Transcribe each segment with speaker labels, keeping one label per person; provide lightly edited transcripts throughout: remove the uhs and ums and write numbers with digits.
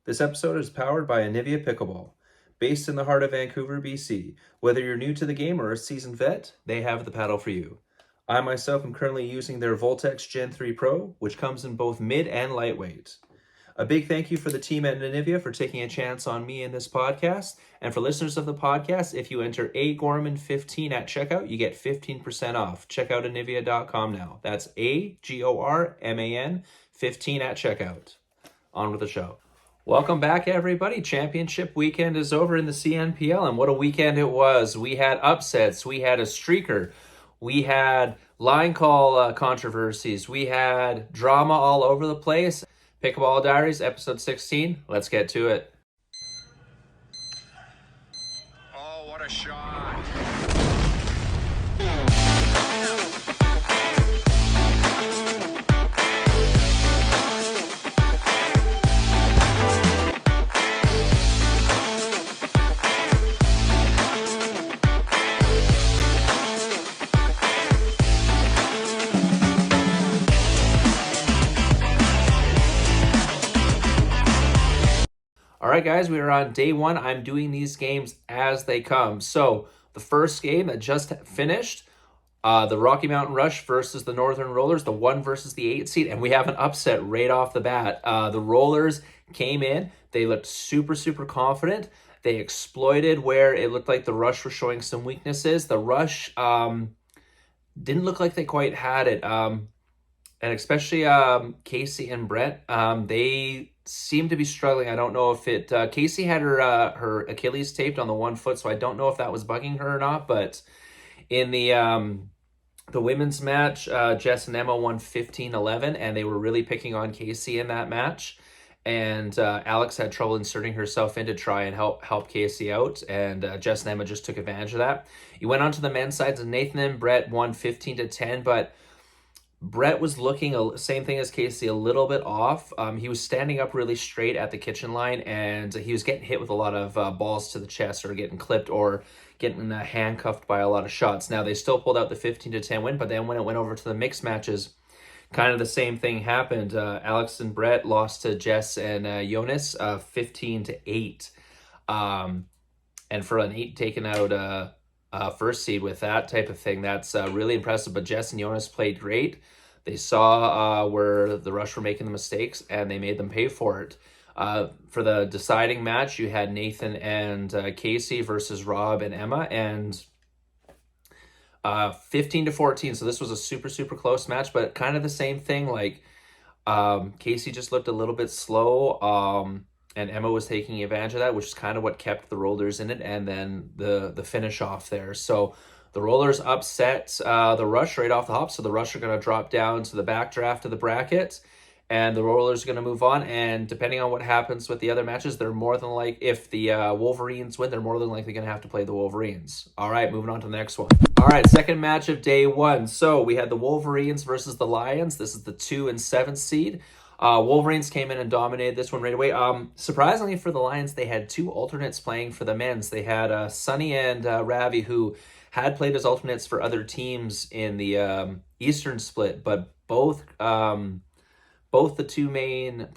Speaker 1: This episode is powered by Anivia Pickleball. Based in the heart of Vancouver, BC, whether you're new to the game or a seasoned vet, they have the paddle for you. I myself am currently using their Voltex Gen 3 Pro, which comes in both mid and lightweight. A big thank you for the team at Anivia for taking a chance on me in this podcast. And for listeners of the podcast, if you enter AGorman15 at checkout, you get 15% off. Check out Anivia.com now. That's AGORMAN 15 at checkout. On with the show. Welcome back, everybody. Championship weekend is over in the CNPL, and what a weekend it was. We had upsets, we had a streaker, we had line call controversies, we had drama all over the place. Pickleball Diaries, episode 16. Let's get to it.
Speaker 2: Oh, what a shot.
Speaker 1: All right, guys, we are on day one. I'm doing these games as they come. So the first game that just finished, the Rocky Mountain Rush versus the Northern Rollers, the 1 versus the 8 seed, and we have an upset right off the bat. The Rollers came in. They looked super, super confident. They exploited where it looked like the Rush was showing some weaknesses. The Rush didn't look like they quite had it. And especially Casey and Brett, they seem to be struggling. I don't know if it... Casey had her Achilles taped on the 1 foot, so I don't know if that was bugging her or not, but in the women's match, Jess and Emma won 15-11, and they were really picking on Casey in that match. And Alex had trouble inserting herself in to try and help Casey out, and Jess and Emma just took advantage of that. You went on to the men's sides, and Nathan and Brett won 15-10, but Brett was looking, same thing as Casey, a little bit off. He was standing up really straight at the kitchen line, and he was getting hit with a lot of balls to the chest, or getting clipped, or getting handcuffed by a lot of shots. Now, they still pulled out the 15-10 win, but then when it went over to the mixed matches, kind of the same thing happened. Alex and Brett lost to Jess and Jonas 15-8. And for an 8 taken out first seed with that type of thing, that's really impressive. But Jess and Jonas played great. They saw where the Rush were making the mistakes, and they made them pay for it. For the deciding match, you had Nathan and Casey versus Rob and Emma, and 15-14. So this was a super, super close match, but kind of the same thing. Like Casey just looked a little bit slow, and Emma was taking advantage of that, which is kind of what kept the Rollers in it, and then the finish off there. So the Rollers upset the Rush right off the hop, so the Rush are going to drop down to the backdraft of the bracket, and the Rollers are going to move on, and depending on what happens with the other matches, they're more than like, if the Wolverines win, they're more than likely going to have to play the Wolverines. All right, moving on to the next one. All right, second match of day one. So we had the Wolverines versus the Lions. This is the 2 and 7 seed. Wolverines came in and dominated this one right away. Surprisingly for the Lions, they had 2 alternates playing for the men's. They had Sonny and Ravi, who had played as alternates for other teams in the Eastern split, but both the 2 main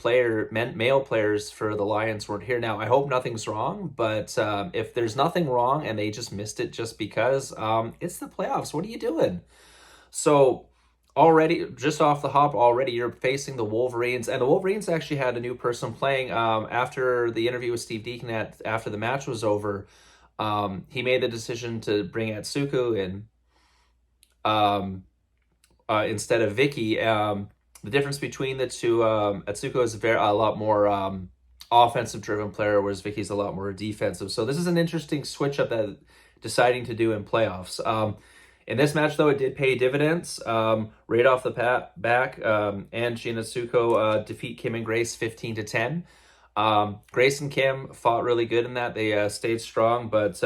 Speaker 1: male players for the Lions weren't here. Now, I hope nothing's wrong, but if there's nothing wrong and they just missed it just because, it's the playoffs. What are you doing? So already, just off the hop, you're facing the Wolverines, and the Wolverines actually had a new person playing. After the interview with Steve Deacon after the match was over, he made the decision to bring Atsuko in instead of Vicky. The difference between the two, Atsuko is a lot more offensive-driven player, whereas Vicky's a lot more defensive. So this is an interesting switch-up that deciding to do in playoffs. In this match, though, it did pay dividends. Right off the back, Angie and Atsuko defeat Kim and Grace 15-10. Grace and Kim fought really good in that. They stayed strong, but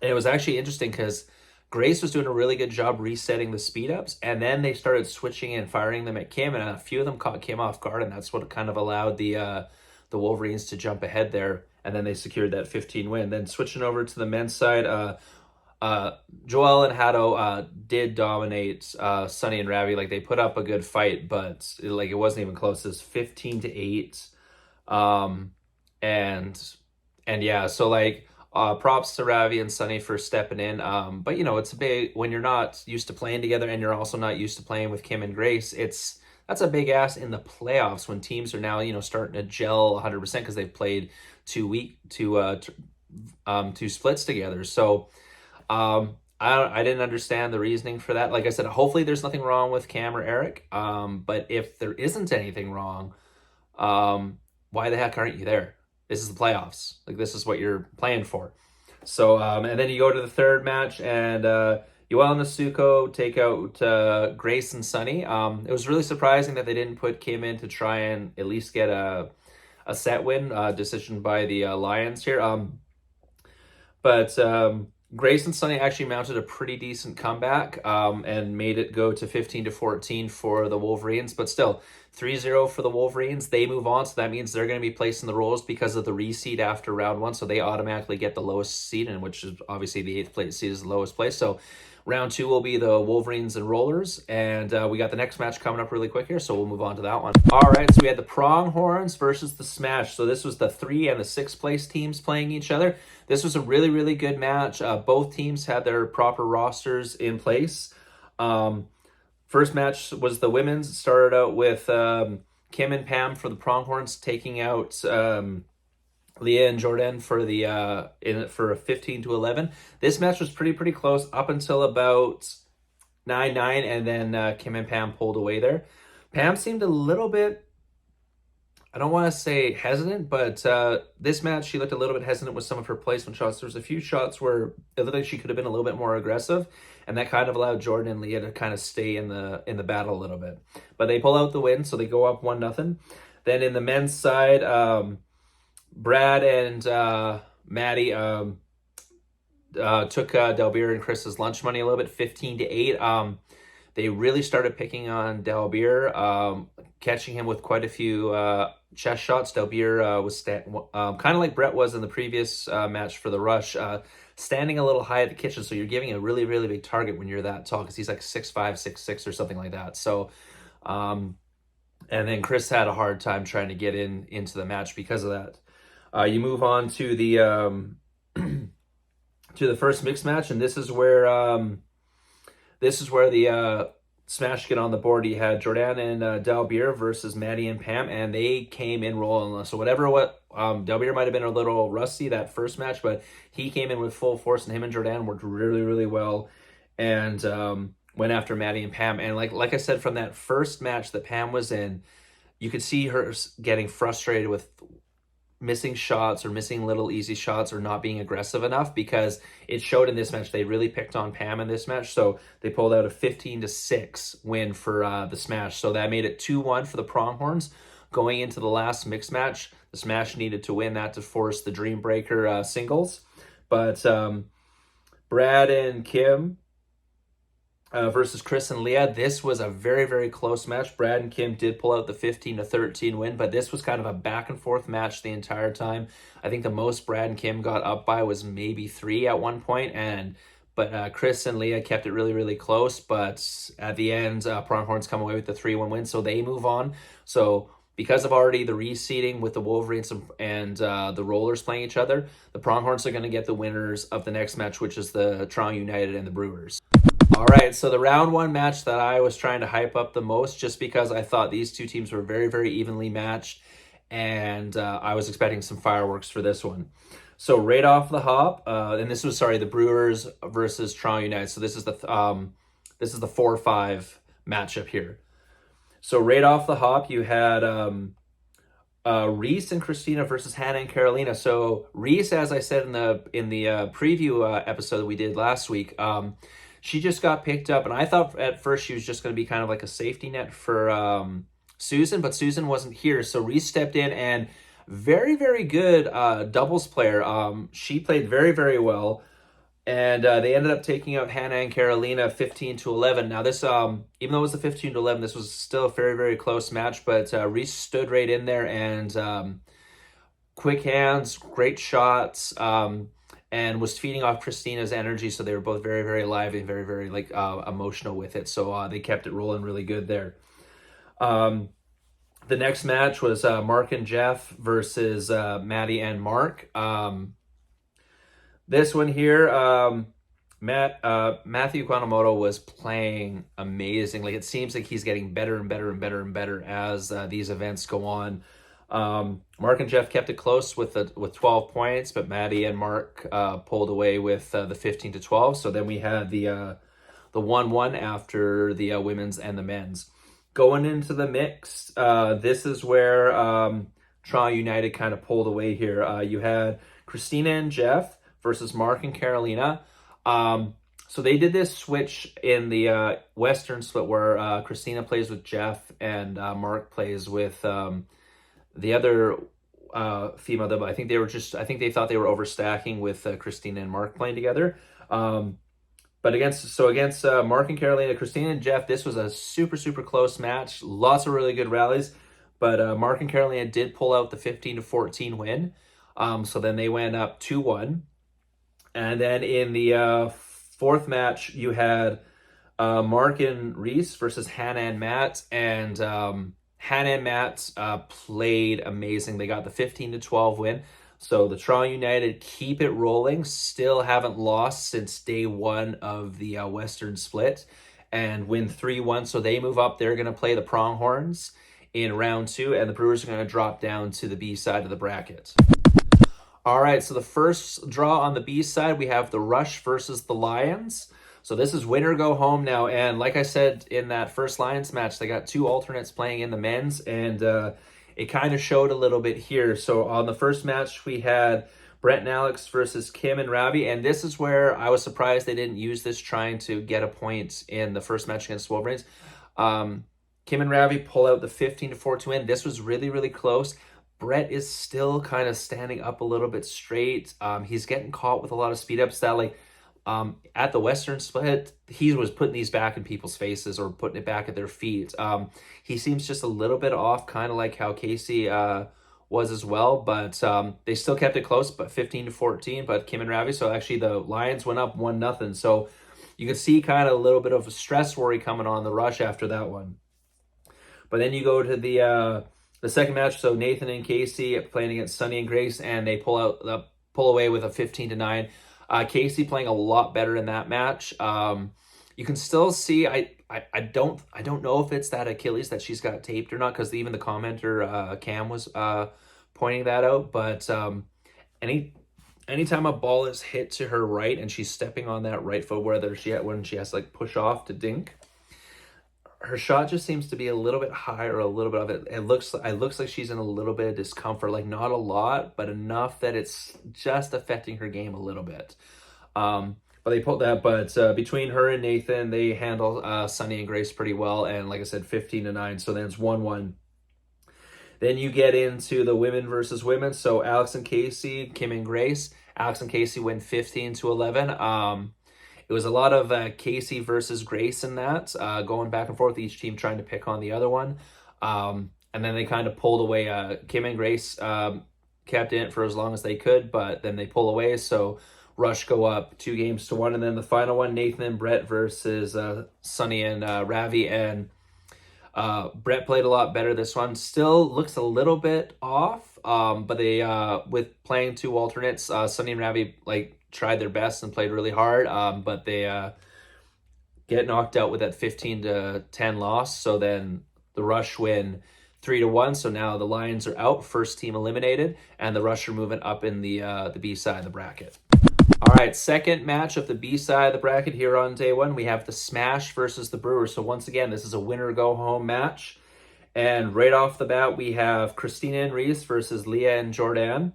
Speaker 1: it was actually interesting because Grace was doing a really good job resetting the speed ups, and then they started switching and firing them at Kim, and a few of them caught Kim off guard, and that's what kind of allowed the Wolverines to jump ahead there, and then they secured that 15 win. Then switching over to the men's side, Joel and Hato did dominate Sonny and Ravi. Like, they put up a good fight, but it wasn't even close. It's 15-8. Um, and yeah, so like props to Ravi and Sunny for stepping in. But it's a big when you're not used to playing together and you're also not used to playing with Kim and Grace. That's a big ass in the playoffs when teams are now starting to gel 100% because they've played two splits together. So I didn't understand the reasoning for that. Like I said, hopefully there's nothing wrong with Cam or Eric. But if there isn't anything wrong, why the heck aren't you there? This is the playoffs. Like this is what you're playing for. So and then you go to the third match and Yoel and Nasuko take out Grace and Sunny. It was really surprising that they didn't put Kim in to try and at least get a set win, decision by the Lions here. But Grace and Sunny actually mounted a pretty decent comeback and made it go to 15-14 for the Wolverines. But still, 3-0 for the Wolverines. They move on, so that means they're going to be placed in the rolls because of the reseed after round one. So they automatically get the lowest seed, and which is obviously the 8th place seed is the lowest place. So round two will be the Wolverines and Rollers, and we got the next match coming up really quick here, so we'll move on to that one. All right, so we had the Pronghorns versus the Smash. So this was the 3 and the 6th place teams playing each other. This was a really, really good match. Both teams had their proper rosters in place. First match was the women's. It started out with Kim and Pam for the Pronghorns taking out Leah and Jordan for for a 15-11. This match was pretty close up until about 9-9, and then Kim and Pam pulled away there. Pam seemed a little bit, I don't want to say hesitant, but this match she looked a little bit hesitant with some of her placement shots. There was a few shots where it looked like she could have been a little bit more aggressive, and that kind of allowed Jordan and Leah to kind of stay in the battle a little bit. But they pull out the win, so they go up 1-0. Then in the men's side, Brad and Maddie took Delbeer and Chris's lunch money a little bit, 15-8. They really started picking on Delbeer, catching him with quite a few chest shots. Delbeer was kind of like Brett was in the previous match for the Rush, standing a little high at the kitchen. So you're giving a really, really big target when you're that tall because he's like 6'5", 6'6", or something like that. So, and then Chris had a hard time trying to get into the match because of that. You move on to the to the first mixed match, and this is where the Smash get on the board. You had Jordan and Dalbeer versus Maddie and Pam, and they came in rolling. So Dalbeer might have been a little rusty that first match, but he came in with full force, and him and Jordan worked really, really well, and went after Maddie and Pam. And like I said, from that first match that Pam was in, you could see her getting frustrated with missing shots or missing little easy shots or not being aggressive enough, because it showed in this match. They really picked on Pam in this match, so they pulled out a 15-6 win for the Smash. So that made it 2-1 for the Pronghorns. Going into the last mixed match, the Smash needed to win that to force the Dream Breaker singles. But Brad and Kim versus Chris and Leah. This was a very, very close match. Brad and Kim did pull out the 15-13 win, but this was kind of a back and forth match the entire time. I think the most Brad and Kim got up by was maybe 3 at one point, but Chris and Leah kept it really, really close. But at the end, Pronghorns come away with the 3-1 win, so they move on. So because of already the reseeding with the Wolverines and the Rollers playing each other, the Pronghorns are going to get the winners of the next match, which is the Toronto United and the Brewers. All right, so the round one match that I was trying to hype up the most, just because I thought these two teams were very, very evenly matched, and I was expecting some fireworks for this one. So right off the hop, and this was, the Brewers versus Toronto United. So this is the 4-5 matchup here. So right off the hop, you had Reese and Christina versus Hannah and Carolina. So Reese, as I said in the preview episode that we did last week, she just got picked up, and I thought at first she was just going to be kind of like a safety net for Susan, but Susan wasn't here, so Reese stepped in, and very, very good doubles player. She played very, very well, and they ended up taking out Hannah and Carolina 15-11. Now this, even though it was a 15-11, this was still a very, very close match, but Reese stood right in there, and quick hands, great shots, and was feeding off Christina's energy, so they were both very, very lively and very, very emotional with it. So they kept it rolling really good there. The next match was Mark and Jeff versus Maddie and Mark. This one here, Matthew Kanemoto was playing amazing. Like, it seems like he's getting better and better and better and better as these events go on. Mark and Jeff kept it close with 12 points, but Maddie and Mark pulled away with the 15-12. So then we had the 1-1 after the women's and the men's. Going into the mixed, this is where Toronto United kind of pulled away here. You had Christina and Jeff versus Mark and Carolina. So they did this switch in the Western split where Christina plays with Jeff and Mark plays with the other female double. I think they thought they were overstacking with Christina and Mark playing together. But against Mark and Carolina, Christina and Jeff, this was a super, super close match. Lots of really good rallies. But Mark and Carolina did pull out the 15-14 win. So then they went up 2-1. And then in the fourth match, you had Mark and Reese versus Hannah and Matt. And Hannah and Matt played amazing. They got the 15-12 win. So the Toronto United keep it rolling, still haven't lost since day one of the Western split, and win 3-1. So they move up. They're going to play the Pronghorns in round 2, and the Brewers are going to drop down to the B side of the bracket. All right, so the first draw on the B side, we have the Rush versus the Lions. So this is winner go home now. And like I said in that first Lions match, they got 2 alternates playing in the men's, and it kind of showed a little bit here. So on the first match, we had Brett and Alex versus Kim and Ravi. And this is where I was surprised they didn't use this trying to get a point in the first match against Wolverines. Kim and Ravi pull out the 15-14 win. This was really, really close. Brett is still kind of standing up a little bit straight. He's getting caught with a lot of speed ups that, like, at the Western split, he was putting these back in people's faces or putting it back at their feet. He seems just a little bit off, kind of like how Casey was as well, but they still kept it close, but 15-14, but Kim and Ravi. So actually the Lions went up 1-0. So you can see kind of a little bit of a stress worry coming on the Rush after that one. But then you go to the second match. So Nathan and Casey playing against Sunny and Grace, and they pull away with a 15-9. Casey playing a lot better in that match. You can still see, I don't know if it's that Achilles that she's got taped or not, because even the commenter Cam was pointing that out. But anytime a ball is hit to her right and she's stepping on that right foot, when she has to like push off to dink, her shot just seems to be a little bit higher, a little bit of it. It looks like she's in a little bit of discomfort, like not a lot, but enough that it's just affecting her game a little bit. But they pulled that. But between her and Nathan, they handle Sunny and Grace pretty well. And like I said, 15-9. So then it's 1-1. Then you get into the women versus women. So Alex and Casey, Kim and Grace. Alex and Casey win 15-11. It was a lot of Casey versus Grace in that, going back and forth, each team trying to pick on the other one. And then they kind of pulled away. Kim and Grace kept in it for as long as they could, but then they pull away. So Rush go up 2-1. And then the final one, Nathan and Brett versus Sunny and Ravi. And Brett played a lot better this one. Still looks a little bit off, but they, with playing 2 alternates, Sunny and Ravi, tried their best and played really hard, but they get knocked out with that 15-10 loss. So then the Rush win 3-1. So now the Lions are out, first team eliminated, and the Rush are moving up in the B side of the bracket. All right, second match of the B side of the bracket here on day 1. We have the Smash versus the Brewers. So once again, this is a winner go home match. And right off the bat, we have Christina and Reese versus Leah and Jordan.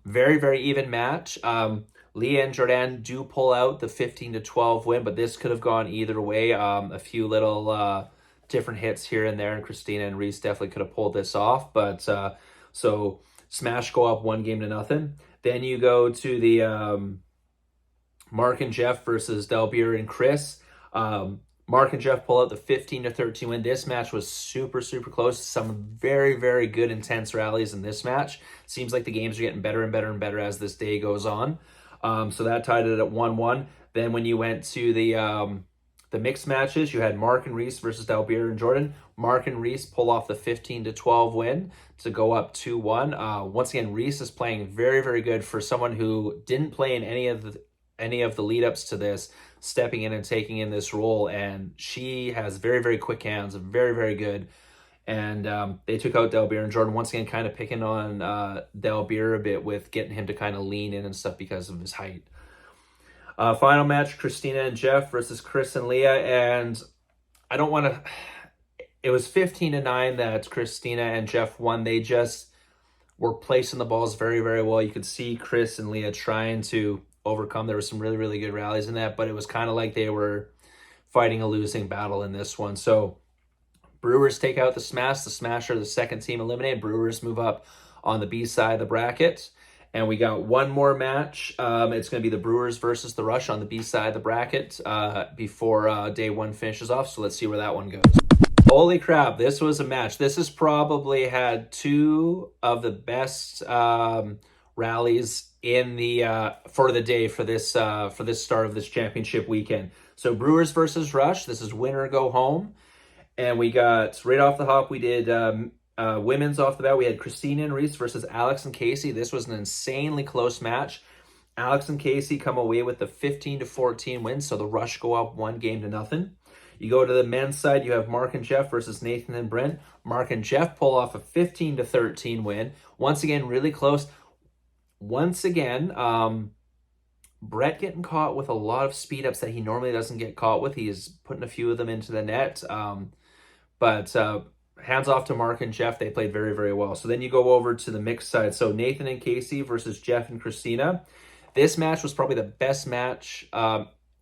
Speaker 1: Very, very even match. Leah and Jordan do pull out the 15-12 win, but this could have gone either way. A few little different hits here and there, and Christina and Reese definitely could have pulled this off. But so Smash go up 1-0. Then you go to the Mark and Jeff versus Delbeer and Chris. Mark and Jeff pull out the 15-13 win. This match was super, super close. Some very, very good, intense rallies in this match. Seems like the games are getting better and better and better as this day goes on. So that tied it at 1-1. Then when you went to the The mixed matches, you had Mark and Reese versus Dalbeer and Jordan. Mark and Reese pull off the 15-12 win to go up 2-1. Once again, Reese is playing very, very good for someone who didn't play in any of the lead ups to this, stepping in and taking in this role. And she has very, very quick hands, very, very good. And they took out Dalbeer and Jordan, once again, kind of picking on Dalbeer a bit with getting him to kind of lean in and stuff because of his height. Final match, Christina and Jeff versus Chris and Leah. And I don't want to... It was 15-9 that Christina and Jeff won. They just were placing the balls very, very well. You could see Chris and Leah trying to overcome. There were some really, really good rallies in that, but it was kind of like they were fighting a losing battle in this one. So Brewers take out the Smash. The Smash are the second team eliminated. Brewers move up on the B side of the bracket. And we got one more match. It's going to be the Brewers versus the Rush on the B side of the bracket before day one finishes off. So let's see where that one goes. Holy crap, this was a match. This has probably had two of the best rallies in the for the day for this start of this championship weekend. So Brewers versus Rush. This is winner go home. And we got, right off the hop, we did women's off the bat. We had Christina and Reese versus Alex and Casey. This was an insanely close match. Alex and Casey come away with the 15-14 win, so the Rush go up 1-0. You go to the men's side, you have Mark and Jeff versus Nathan and Brent. Mark and Jeff pull off a 15-13 win. Once again, really close. Once again, Brett getting caught with a lot of speed ups that he normally doesn't get caught with. He is putting a few of them into the net. But hands off to Mark and Jeff. They played very, very well. So then you go over to the mixed side. So Nathan and Casey versus Jeff and Christina. This match was probably the best match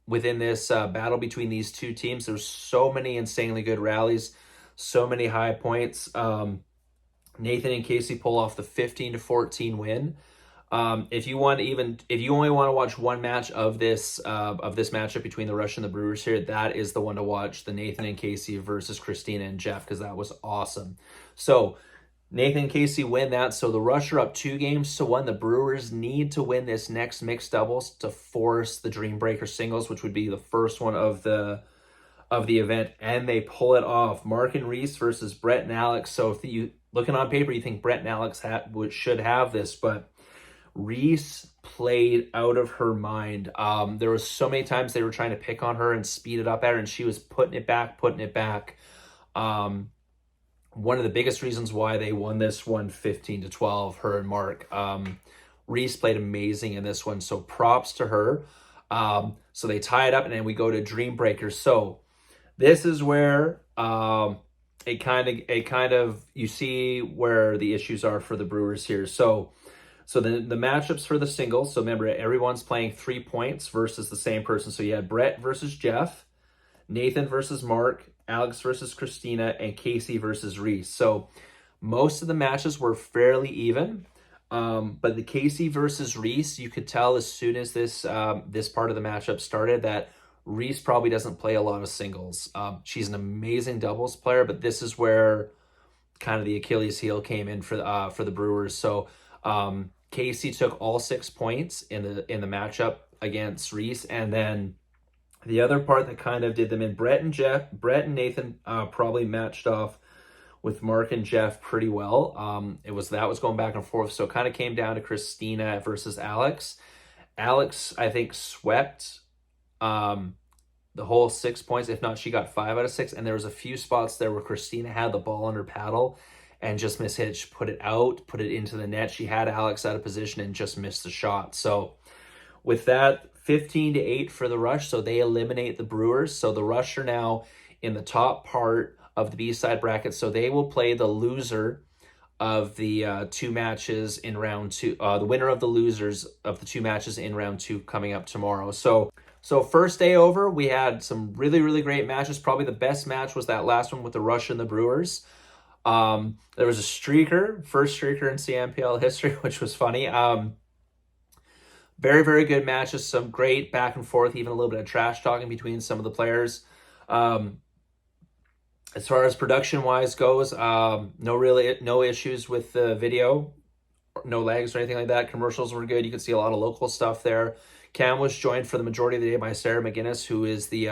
Speaker 1: within this battle between these two teams. There's so many insanely good rallies, so many high points. Nathan and Casey pull off the 15-14 win. If you only want to watch one match of this matchup between the Rush and the Brewers here, that is the one to watch, the Nathan and Casey versus Christina and Jeff, because that was awesome. So Nathan and Casey win that. So the Rush are up 2-1. The Brewers need to win this next mixed doubles to force the Dream Breaker singles, which would be the first one of the event, and they pull it off. Mark and Reese versus Brett and Alex. So if you looking on paper, you think Brett and Alex should have this, but Reese played out of her mind. There was so many times they were trying to pick on her and speed it up at her, and she was putting it back. One of the biggest reasons why they won this one 15-12, her and Mark. Reese played amazing in this one, so props to her. So they tie it up, and then we go to Dream Breakers. So this is where it kind of you see where the issues are for the Brewers here. So the matchups for the singles. So remember, everyone's playing 3 points versus the same person. So you had Brett versus Jeff, Nathan versus Mark, Alex versus Christina, and Casey versus Reese. So most of the matches were fairly even. But the Casey versus Reese, you could tell as soon as this part of the matchup started that Reese probably doesn't play a lot of singles. She's an amazing doubles player, but this is where kind of the Achilles heel came in for the Brewers. So Casey took all 6 points in the matchup against Reese, and then the other part that kind of did them in, Brett and Nathan probably matched off with Mark and Jeff pretty well. That was going back and forth, so it kind of came down to Christina versus Alex. Alex, I think, swept the whole 6 points. If not, she got 5 out of 6, and there was a few spots there where Christina had the ball on her paddle and just mishit. She put it out, put it into the net. She had Alex out of position and just missed the shot. So with that, 15-8 for the Rush, so they eliminate the Brewers. So the Rush are now in the top part of the B-side bracket, so they will play the loser of the 2 matches in round 2. The winner of the losers of the 2 matches in round 2 coming up tomorrow. So first day over, we had some really, really great matches. Probably the best match was that last one with the Rush and the Brewers. There was a streaker, first streaker in CNPL history, which was funny. Very, very good matches. Some great back and forth, even a little bit of trash talking between some of the players. As far as production-wise goes, no issues with the video, no lags or anything like that. Commercials were good. You could see a lot of local stuff there. Cam was joined for the majority of the day by Sarah McGinnis, who is the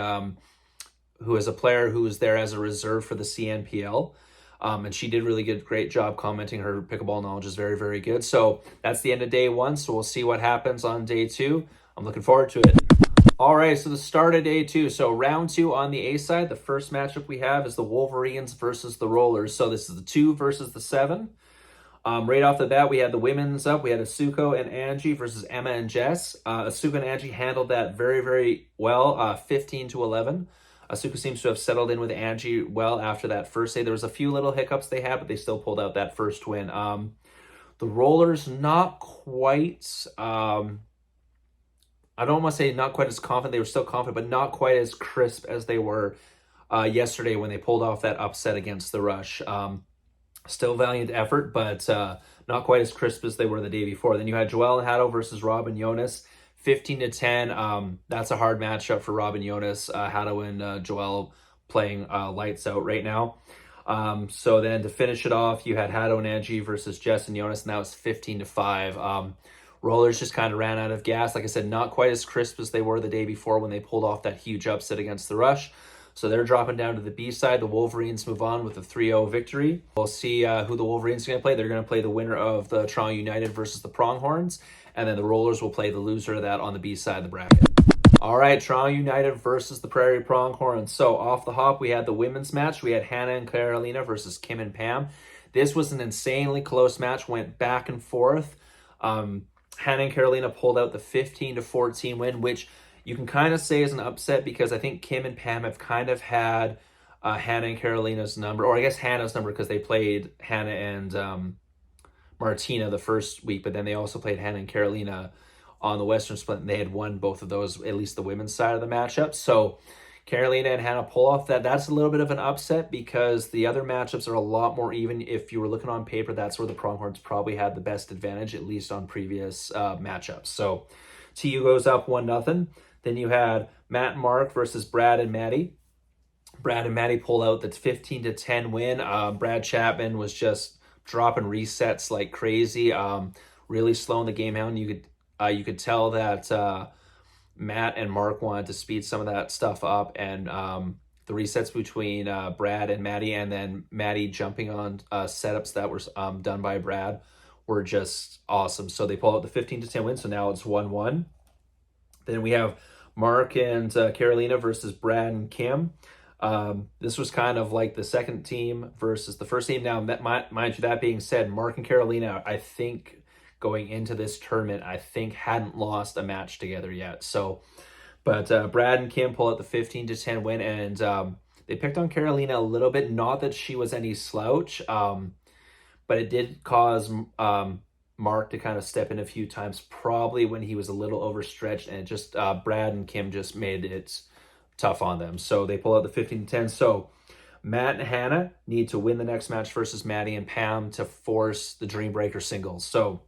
Speaker 1: who is a player who is there as a reserve for the CNPL. And she did really good, great job commenting. Her pickleball knowledge is very, very good. So that's the end of day one. So we'll see what happens on day two. I'm looking forward to it. All right, so the start of day two. So round two on the A side, the first matchup we have is the Wolverines versus the Rollers. So this is the 2 versus the 7. Right off the bat, we had the women's up. We had Asuko and Angie versus Emma and Jess. Asuko and Angie handled that very, very well, 15-11. Asuka seems to have settled in with Angie well after that first day. There was a few little hiccups they had, but they still pulled out that first win. The Rollers, not quite, I don't want to say not quite as confident. They were still confident, but not quite as crisp as they were yesterday when they pulled off that upset against the Rush. Still valiant effort, but not quite as crisp as they were the day before. Then you had Joelle and Hato versus Rob and Jonas, 15-10. That's a hard matchup for Rob and Jonas. Hato and Joelle playing lights out right now. So then to finish it off, you had Hato and Angie versus Jess and Jonas, and that was 15-5. Rollers just kind of ran out of gas. Like I said, not quite as crisp as they were the day before when they pulled off that huge upset against the Rush. So they're dropping down to the B side. The Wolverines move on with a 3-0 victory. We'll see who the Wolverines are going to play. They're going to play the winner of the Toronto United versus the Pronghorns. And then the Rollers will play the loser of that on the B side of the bracket. All right, Toronto United versus the Prairie Pronghorns. So off the hop, we had the women's match. We had Hannah and Carolina versus Kim and Pam. This was an insanely close match, went back and forth. Hannah and Carolina pulled out the 15-14 win, which you can kind of say is an upset because I think Kim and Pam have kind of had Hannah and Carolina's number, or I guess Hannah's number because they played Hannah and Martina the first week, but then they also played Hannah and Carolina on the Western split, and they had won both of those, at least the women's side of the matchup. So Carolina and Hannah pull off that. That's a little bit of an upset because the other matchups are a lot more even. If you were looking on paper, that's where the Pronghorns probably had the best advantage, at least on previous matchups. So TU goes up 1-0. Then you had Matt and Mark versus Brad and Maddie. Brad and Maddie pull out the 15-10 win. Brad Chapman was just dropping resets like crazy, really slowing the game down. You could tell that Matt and Mark wanted to speed some of that stuff up, and the resets between Brad and Maddie, and then Maddie jumping on setups that were done by Brad were just awesome. So they pull out the 15-10 win, so now it's 1-1. Then we have Mark and Carolina versus Brad and Kim. This was kind of like the second team versus the first team. Now, mind you, that being said, Mark and Carolina, I think, going into this tournament, I think hadn't lost a match together yet. So, but Brad and Kim pull out the 15-10 win, and they picked on Carolina a little bit. Not that she was any slouch, but it did cause Mark to kind of step in a few times, probably when he was a little overstretched, and just Brad and Kim just made it tough on them. So they pull out the 15-10. So Matt and Hannah need to win the next match versus Maddie and Pam to force the Dream Breaker singles. So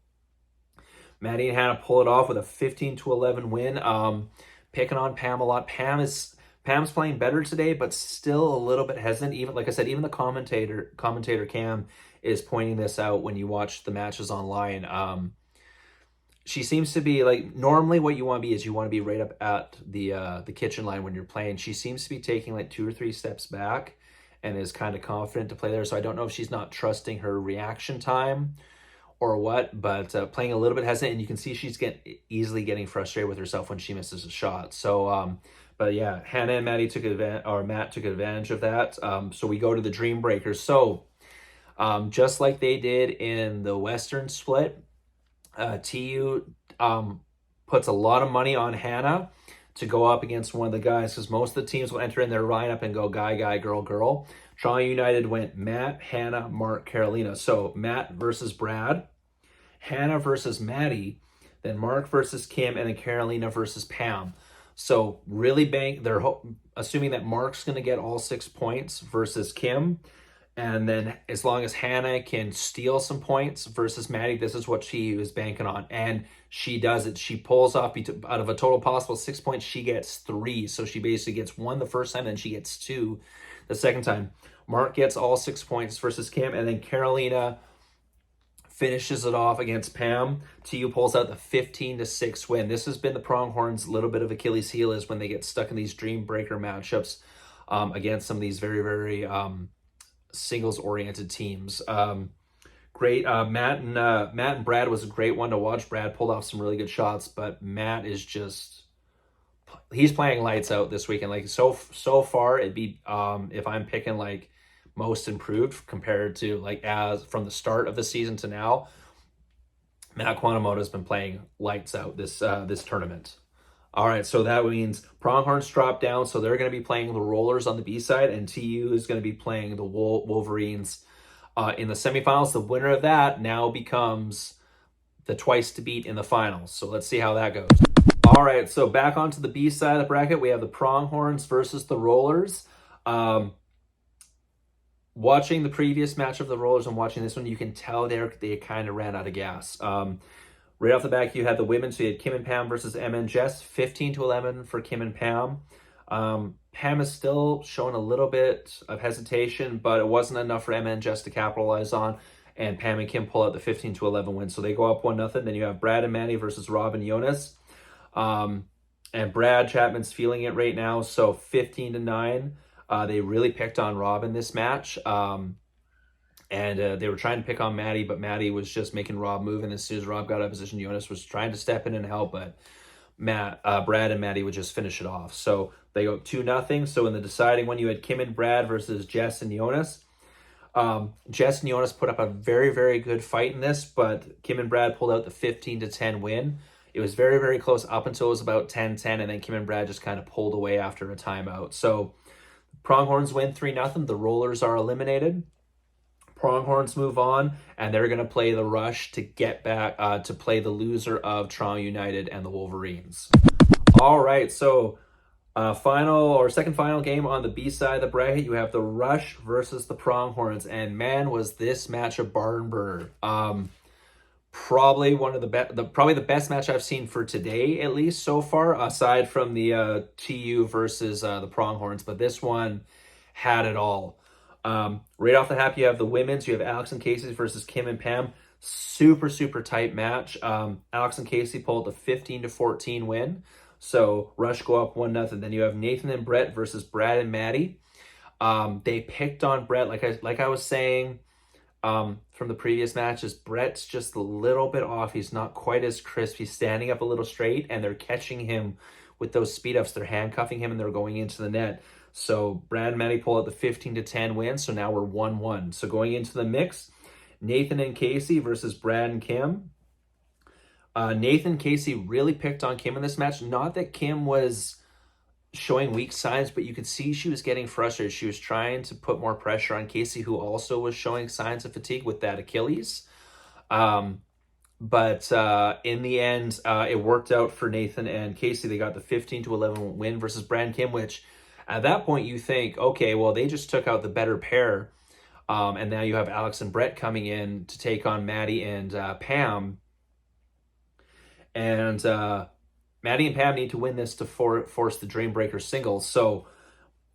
Speaker 1: Maddie and Hannah pull it off with a 15-11 win. Picking on Pam a lot. Pam's playing better today, but still a little bit hesitant. Even like I said, even the commentator Cam is pointing this out when you watch the matches online. She seems to be like, normally what you want to be is you want to be right up at the kitchen line when you're playing. She seems to be taking like 2 or 3 steps back and is kind of confident to play there. So I don't know if she's not trusting her reaction time or what, but playing a little bit hesitant, and you can see she's easily getting frustrated with herself when she misses a shot. So, but yeah, Hannah and Matt took advantage of that. So we go to the Dream Breakers. So just like they did in the Western split, TU puts a lot of money on Hannah to go up against one of the guys, because most of the teams will enter in their lineup and go guy, girl, girl. Toronto United went Matt, Hannah, Mark, Carolina. So Matt versus Brad, Hannah versus Maddie, then Mark versus Kim, and then Carolina versus Pam. So really they're assuming that Mark's going to get all 6 points versus Kim. And then as long as Hannah can steal some points versus Maddie, this is what she is banking on. And she does it. She pulls off out of a total possible 6 points, she gets 3. So she basically gets 1 the first time, then she gets 2 the second time. Mark gets all 6 points versus Kim, and then Carolina finishes it off against Pam. TU pulls out the 15-6 win. This has been the Pronghorns' little bit of Achilles heel, is when they get stuck in these Dream Breaker matchups. against some of these very, very singles-oriented teams. Great. Matt and Brad was a great one to watch. Brad pulled off some really good shots, but Matt is just he's playing lights out this weekend. Like so far, it'd be if I'm picking like most improved compared to like as from the start of the season to now, Matt Quantamoto's been playing lights out this tournament. All right, so that means Pronghorns drop down, so they're going to be playing the Rollers on the B side, and TU is going to be playing the Wolverines in the semifinals. The winner of that now becomes the twice to beat in the finals. So let's see how that goes. All right, so back onto the B side of the bracket, we have the Pronghorns versus the Rollers. Watching the previous match of the Rollers and watching this one, you can tell they kind of ran out of gas. Right off the back, you had the women, so you had Kim and Pam versus Emma and Jess, 15-11 for Kim and Pam. Pam is still showing a little bit of hesitation, but it wasn't enough for Emma and Jess to capitalize on, and Pam and Kim pull out the 15-11 win. So they go up 1-0. Then you have Brad and Manny versus Rob and Jonas. And Brad Chapman's feeling it right now, so 15-9. They really picked on Rob in this match. And they were trying to pick on Maddie, but Maddie was just making Rob move. And as soon as Rob got out of position, Jonas was trying to step in and help, but Brad and Maddie would just finish it off. So they go 2-0. So in the deciding one, you had Kim and Brad versus Jess and Jonas. Jess and Jonas put up a very, very good fight in this, but Kim and Brad pulled out the 15-10 win. It was very, very close up until it was about 10-10, and then Kim and Brad just kind of pulled away after a timeout. So Pronghorns win 3-0. The Rollers are eliminated. Pronghorns move on, and they're going to play the Rush to get back to play the loser of Toronto United and the Wolverines. All right, so second final game on the B side of the bracket, you have the Rush versus the Pronghorns, and man, was this match a barn burner. Probably one of probably the best match I've seen for today, at least so far, aside from the TU versus the Pronghorns. But this one had it all. Right off the hop, you have the women's. You have Alex and Casey versus Kim and Pam. Super, super tight match. Alex and Casey pulled a 15-14 win. So Rush go up 1-0. Then you have Nathan and Brett versus Brad and Maddie. They picked on Brett, like I was saying from the previous matches. Brett's just a little bit off. He's not quite as crisp. He's standing up a little straight, and they're catching him with those speed ups. They're handcuffing him, and they're going into the net. So Brad and Maddie pull out the 15-10 win. So now we're 1-1. So going into the mix, Nathan and Casey versus Brad and Kim. Nathan Casey really picked on Kim in this match. Not that Kim was showing weak signs, but you could see she was getting frustrated. She was trying to put more pressure on Casey, who also was showing signs of fatigue with that Achilles. But in the end, it worked out for Nathan and Casey. They got the 15-11 win versus Brad and Kim, which at that point you think, okay, well, they just took out the better pair. And now you have Alex and Brett coming in to take on Maddie and Pam. And Maddie and Pam need to win this to force the Dreambreaker singles. So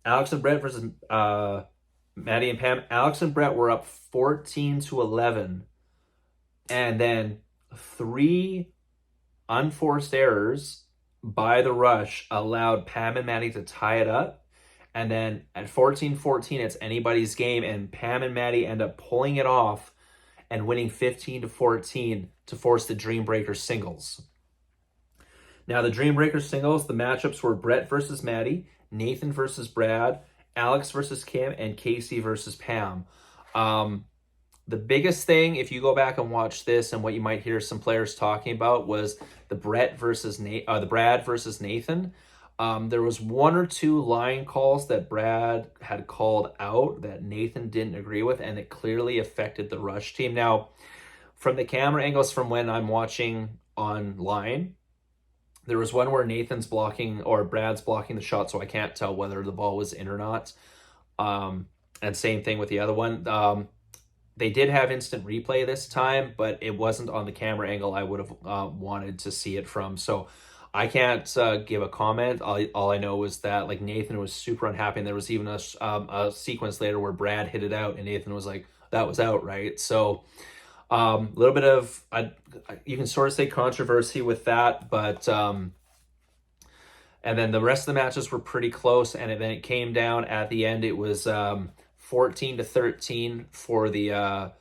Speaker 1: Alex and Brett versus Maddie and Pam. Alex and Brett were up 14-11. And then 3 unforced errors by the Rush allowed Pam and Maddie to tie it up. And then at 14-14, it's anybody's game. And Pam and Maddie end up pulling it off and winning 15-14 to force the Dreambreaker singles. Now, the Dreambreaker singles, the matchups were Brett versus Maddie, Nathan versus Brad, Alex versus Kim, and Casey versus Pam. The biggest thing, if you go back and watch this, and what you might hear some players talking about, was the Brad versus Nathan. There was 1 or 2 line calls that Brad had called out that Nathan didn't agree with, and it clearly affected the Rush team. Now, from the camera angles from when I'm watching online, there was one where Nathan's blocking or Brad's blocking the shot, so I can't tell whether the ball was in or not. And same thing with the other one. They did have instant replay this time, but it wasn't on the camera angle I would have wanted to see it from. So I can't give a comment. All I know was that like Nathan was super unhappy, and there was even a sequence later where Brad hit it out, and Nathan was like, "That was out, right?" So a little bit of you can sort of say controversy with that, but and And then the rest of the matches were pretty close, and then it came down at the end. It was 14-13 for the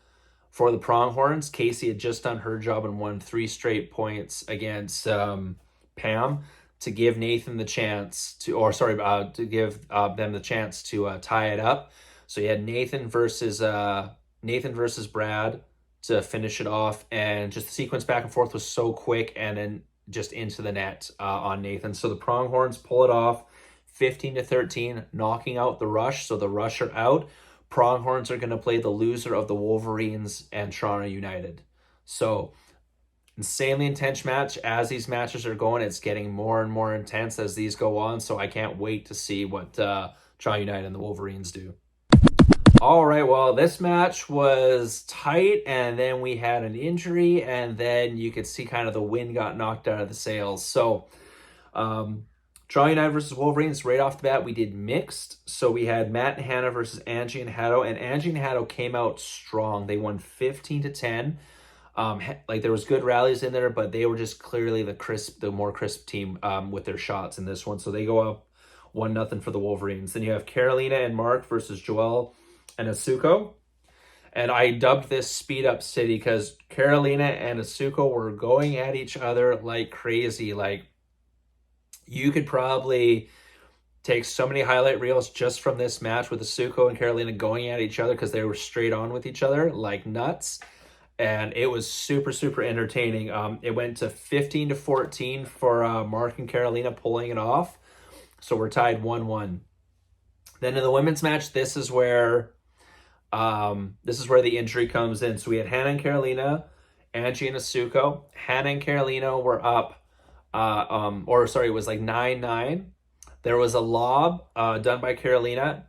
Speaker 1: Pronghorns. Casey had just done her job and won 3 straight points against Pam to give Nathan the chance to give them the chance to tie it up. So you had Nathan versus Brad to finish it off, and just the sequence back and forth was so quick, and then just into the net on Nathan. So the Pronghorns pull it off, 15-13, knocking out the Rush. So the Rush are out. Pronghorns are going to play the loser of the Wolverines and Toronto United. So insanely intense match. As these matches are going, it's getting more and more intense as these go on. So I can't wait to see what Toronto United and the Wolverines do. All right, well, this match was tight, and then we had an injury, and then you could see kind of the wind got knocked out of the sails. So, Toronto United versus Wolverines, right off the bat, we did mixed. So we had Matt and Hannah versus Angie and Haddo, and Angie and Haddo came out strong. They won 15-10. Like there was good rallies in there, but they were just clearly the more crisp team with their shots in this one. So they go up 1-0 for the Wolverines. Then you have Carolina and Mark versus Joelle and Asuko. And I dubbed this Speed Up City because Carolina and Asuko were going at each other like crazy. Like, you could probably take so many highlight reels just from this match with Asuko and Carolina going at each other because they were straight on with each other like nuts. And it was super, super entertaining. It went to 15-14 for Mark and Carolina pulling it off. So we're tied 1-1. Then in the women's match, this is where the injury comes in. So we had Hannah and Carolina, Angie and Asuko. Hannah and Carolina were up, it was like 9-9. There was a lob done by Carolina.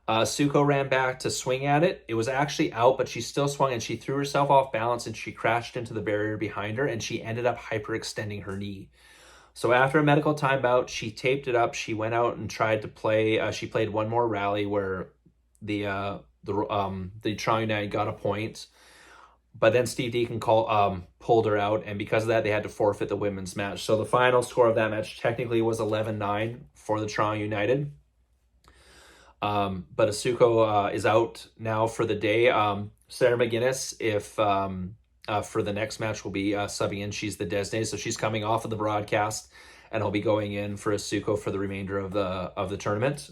Speaker 1: Asuko ran back to swing at it. It was actually out, but she still swung, and she threw herself off balance, and she crashed into the barrier behind her, and she ended up hyperextending her knee. So after a medical timeout, she taped it up. She went out and tried to play. She played one more rally where the Toronto United got a point, but then Steve Deacon pulled her out, and because of that, they had to forfeit the women's match. So the final score of that match technically was 11-9 for the Toronto United. But Asuko is out now for the day. Sarah McGinnis, for the next match, will be subbing in. She's the designated, so she's coming off of the broadcast, and will be going in for Asuko for the remainder of the tournament.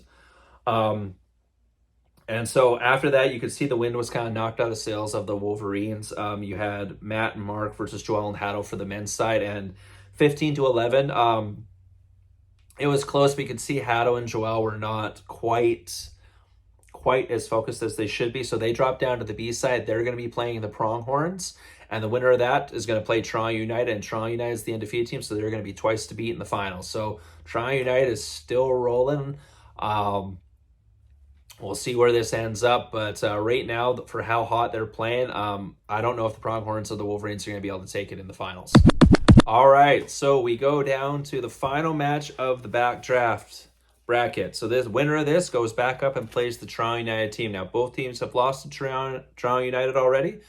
Speaker 1: And so after that, you could see the wind was kind of knocked out of the sails of the Wolverines. You had Matt and Mark versus Joelle and Haddo for the men's side, and 15-11. It was close. We could see Haddo and Joelle were not quite as focused as they should be, so they dropped down to the B side. They're going to be playing the Pronghorns, and the winner of that is going to play Toronto United, and Toronto United is the undefeated team, so they're going to be twice to beat in the finals. So Toronto United is still rolling. We'll see where this ends up, but right now, for how hot they're playing, I don't know if the Pronghorns or the Wolverines are going to be able to take it in the finals. All right, so we go down to the final match of the backdraft bracket. So this winner of this goes back up and plays the Toronto United team. Now, both teams have lost to Toronto United already,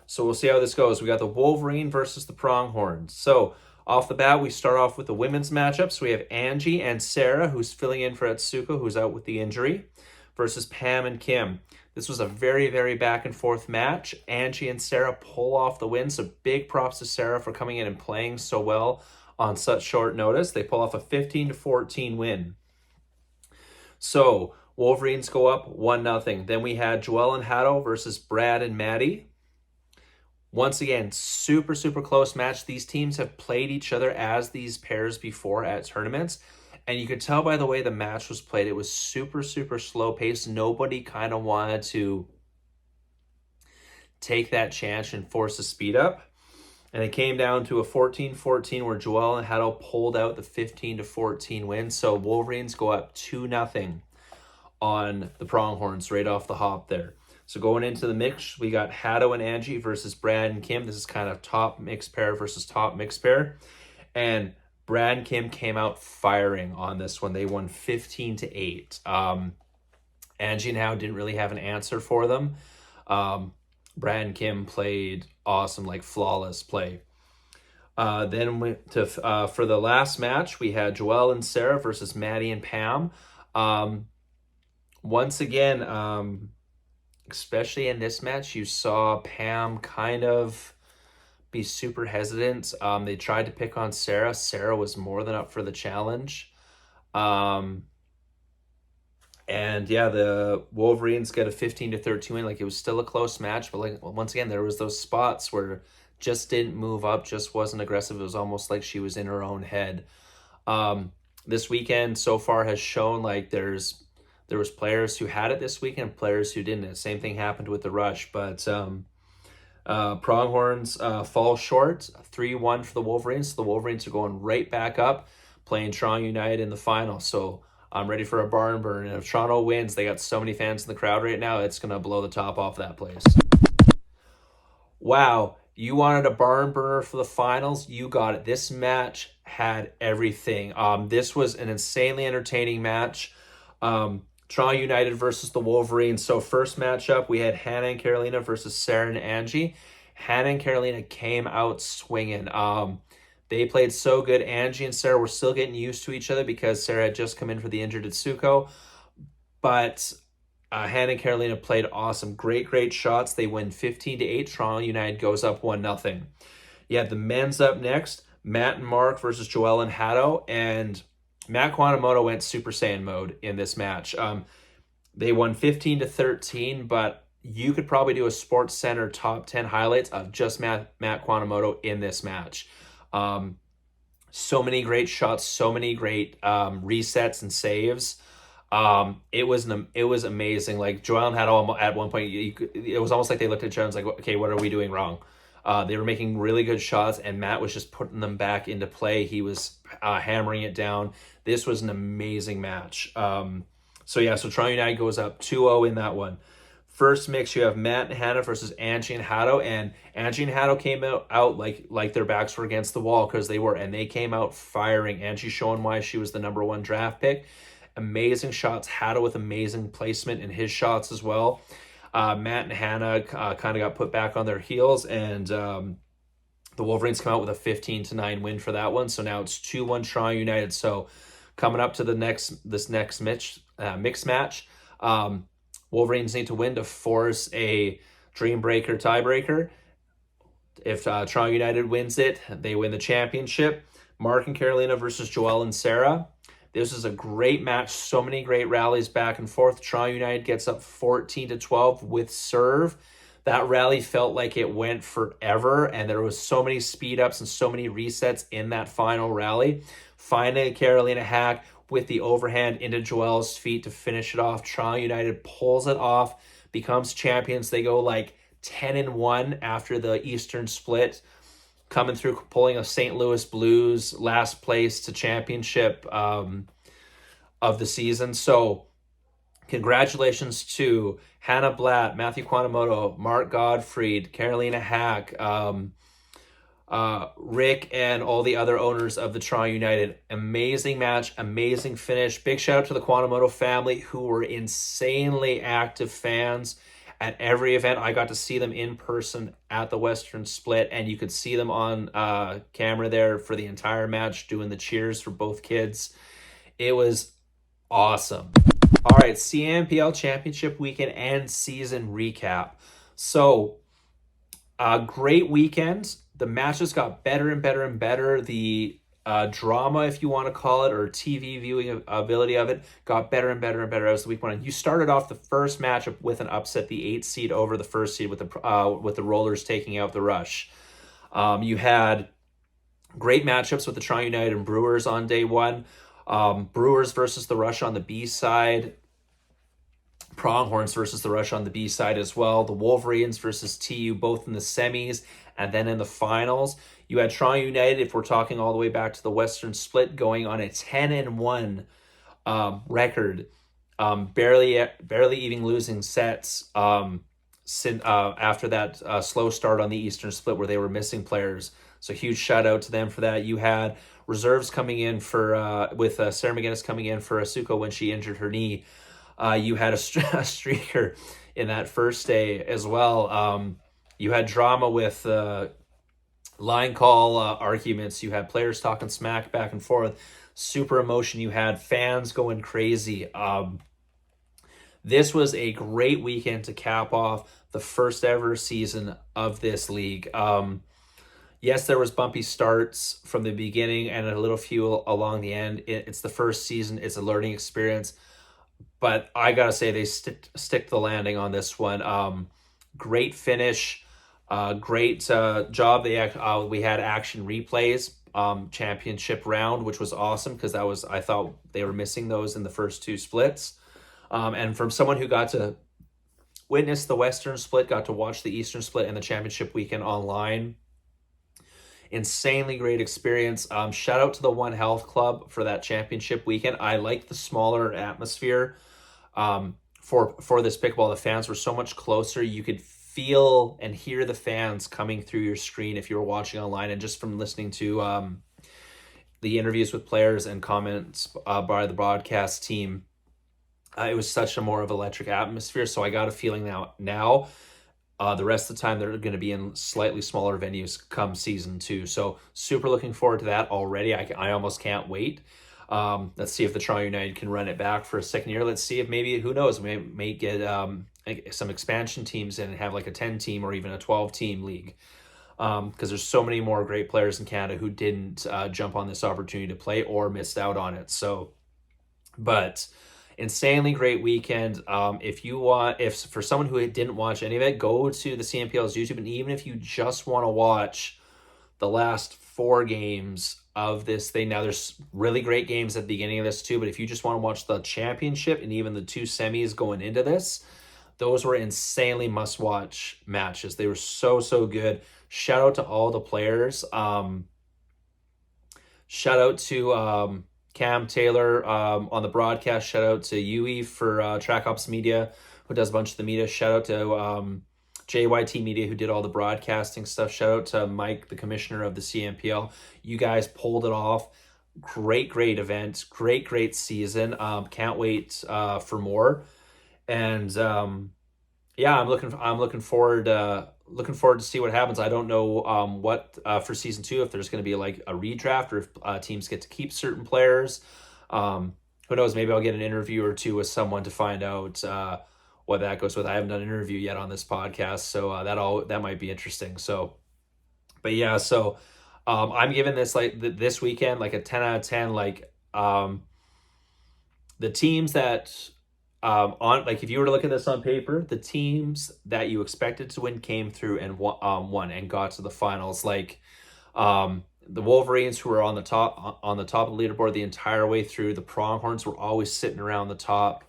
Speaker 1: so we'll see how this goes. We got the Wolverine versus the Pronghorns. So off the bat, we start off with the women's matchup. So we have Angie and Sarah, who's filling in for Atsuko, who's out with the injury, versus Pam and Kim. This was a very, very back and forth match. Angie and Sarah pull off the win, so big props to Sarah for coming in and playing so well on such short notice. They pull off a 15-14 win. So Wolverines go up 1-0. Then we had Joelle and Haddo versus Brad and Maddie. Once again, super, super close match. These teams have played each other as these pairs before at tournaments. And you could tell by the way the match was played, it was super, super slow paced. Nobody kind of wanted to take that chance and force a speed up. And it came down to a 14-14 where Joelle and Haddo pulled out the 15-14 win. So Wolverines go up 2-0 on the Pronghorns right off the hop there. So going into the mix, we got Haddo and Angie versus Brad and Kim. This is kind of top mixed pair versus top mixed pair. And Brad and Kim came out firing on this one. They won 15-8. Angie and Haddo didn't really have an answer for them. Brad and Kim played awesome, like flawless play. For the last match, we had Joelle and Sarah versus Maddie and Pam. Once again, especially in this match, you saw Pam kind of be super hesitant. They tried to pick on Sarah. Sarah was more than up for the challenge. And yeah, the Wolverines get a 15-13 win. Like, it was still a close match, but like, once again, there was those spots where just didn't move up, just wasn't aggressive. It was almost like she was in her own head. This weekend so far has shown like there was players who had it this weekend, players who didn't. The same thing happened with the Rush, but Pronghorns fall short, 3-1 for the Wolverines. The Wolverines are going right back up, playing Toronto United in the final. So I'm ready for a barn burn. And if Toronto wins, they got so many fans in the crowd right now, it's going to blow the top off that place. Wow, you wanted a barn burner for the finals? You got it. This match had everything. This was an insanely entertaining match. Toronto United versus the Wolverines. So first matchup, we had Hannah and Carolina versus Sarah and Angie. Hannah and Carolina came out swinging. They played so good. Angie and Sarah were still getting used to each other because Sarah had just come in for the injured Atsuko. But Hannah and Carolina played awesome. Great shots. They win 15-8. Toronto United goes up 1-0. You had the men's up next. Matt and Mark versus Joelle and Hato. And Matt Quanamoto went Super Saiyan mode in this match. They won 15-13, but you could probably do a Sports Center top 10 highlights of just Matt Quanamoto in this match. So many great shots, so many great resets and saves. It was amazing. Like, Joelle had at one point, it was almost like they looked at each other and was like, okay, what are we doing wrong? They were making really good shots, and Matt was just putting them back into play. He was hammering it down. This was an amazing match. So Toronto United goes up 2-0 in that one. First mix, you have Matt and Hannah versus Angie and Hato, and Angie and Hato came out like their backs were against the wall, because they came out firing. Angie showing why she was the number one draft pick. Amazing shots. Hato with amazing placement in his shots as well. Matt and Hannah kind of got put back on their heels, and the Wolverines come out with a 15-9 win for that one. So now it's 2-1 Toronto United. So coming up to this next mixed match, Wolverines need to win to force a dream breaker tiebreaker. If Toronto United wins it, they win the championship. Mark and Carolina versus Joelle and Sarah. This is a great match. So many great rallies back and forth. Toronto United gets up 14-12 with serve. That rally felt like it went forever, and there was so many speed ups and so many resets in that final rally. Finally, Carolina Hack with the overhand into Joelle's feet to finish it off. Toronto United pulls it off, becomes champions. They go like 10-1 after the Eastern split, coming through, pulling a St. Louis Blues last place to championship of the season. So congratulations to Hannah Blatt, Matthew Quanamoto, Mark Gottfried, Carolina Hack, Rick, and all the other owners of the Toronto United. Amazing match, amazing finish. Big shout out to the Quanamoto family, who were insanely active fans at every event. I got to see them in person at the Western Split, and you could see them on camera there for the entire match doing the cheers for both kids. It was awesome. All right, CNPL Championship Weekend and season recap. So, great weekend. The matches got better and better and better. The drama, if you want to call it, or TV viewing ability of it, got better and better and better as the week went on. You started off the first matchup with an upset, the 8th seed over the first seed with the Rollers taking out the Rush. You had great matchups with the Toronto United and Brewers on day one. Brewers versus the Rush on the B side. Pronghorns versus the Rush on the B side as well. The Wolverines versus TU, both in the semis, and then in the finals. You had Toronto United, if we're talking all the way back to the Western Split, going on a 10-1 record, barely even losing sets after that slow start on the Eastern Split where they were missing players. So huge shout out to them for that. You had reserves coming in for with Sarah McGinnis coming in for Asuko when she injured her knee. You had a streaker in that first day as well. You had drama with line call arguments. You had players talking smack back and forth. Super emotion. You had fans going crazy. This was a great weekend to cap off the first ever season of this league. Yes, there was bumpy starts from the beginning and a little few along the end. It's the first season. It's a learning experience. But I got to say, they stick the landing on this one. Great finish. Great job. We had action replays, championship round, which was awesome because I thought they were missing those in the first two splits. And from someone who got to witness the Western split, got to watch the Eastern split and the championship weekend online, insanely great experience. Shout out to the One Health Club for that championship weekend. I like the smaller atmosphere for this pickleball. The fans were so much closer. You could feel and hear the fans coming through your screen if you were watching online, and just from listening to the interviews with players and comments by the broadcast team. It was such a more of electric atmosphere. So I got a feeling now the rest of the time they're going to be in slightly smaller venues come season 2. So super looking forward to that already. I almost can't wait. Let's see if the Toronto United can run it back for a second year. Let's see if maybe, who knows, we may get some expansion teams in and have like a 10 team or even a 12 team league. Because there's so many more great players in Canada who didn't jump on this opportunity to play or missed out on it. So, but insanely great weekend. If for someone who didn't watch any of it, go to the CNPL's YouTube, and even if you just want to watch the last 4 games of this thing, now there's really great games at the beginning of this too, but if you just want to watch the championship and even the 2 semis going into this, those were insanely must-watch matches. They were so good. Shout out to all the players. Shout out to Cam Taylor on the broadcast. Shout out to Yui for Track Ops Media, who does a bunch of the media. Shout out to JYT Media, who did all the broadcasting stuff. Shout out to Mike, the commissioner of the CNPL. You guys pulled it off. Great event. Great season. Can't wait for more. And yeah, I'm looking forward to see what happens. I don't know what for season 2, if there's going to be like a redraft or if teams get to keep certain players. Who knows? Maybe I'll get an interview or two with someone to find out what that goes with. I haven't done an interview yet on this podcast, so that might be interesting. So, but yeah, so I'm giving this this weekend like a 10 out of 10. Like the teams that on like if you were to look at this on paper, the teams that you expected to win came through and won and got to the finals. Like the Wolverines, who were on the top of the leaderboard the entire way through. The Pronghorns were always sitting around the top.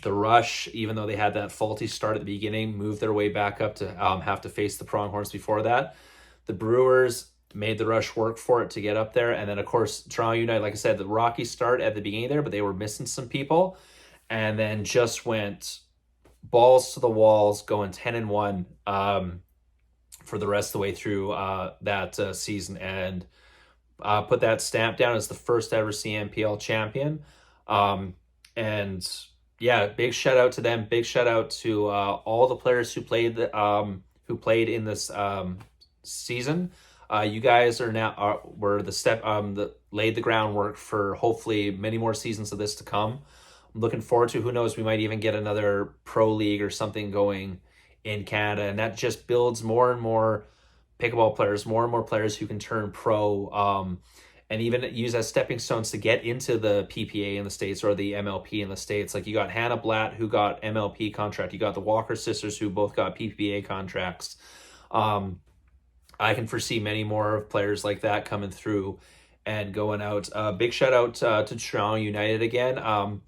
Speaker 1: The Rush, even though they had that faulty start at the beginning, moved their way back up to have to face the Pronghorns before that. The Brewers made the Rush work for it to get up there. And then, of course, Toronto United, like I said, the rocky start at the beginning there, but they were missing some people. And then just went balls to the walls, going 10-1 for the rest of the way through that season, and put that stamp down as the first ever CNPL champion. And yeah, big shout out to them. Big shout out to all the players who played in this season. You guys were the step that laid the groundwork for hopefully many more seasons of this to come. I'm looking forward to, who knows, we might even get another pro league or something going in Canada, and that just builds more and more pickleball players, more and more players who can turn pro, and even use as stepping stones to get into the PPA in the States or the MLP in the States. Like you got Hannah Blatt, who got MLP contract. You got the Walker sisters, who both got PPA contracts. I can foresee many more players like that coming through and going out. Big shout out to Toronto United again.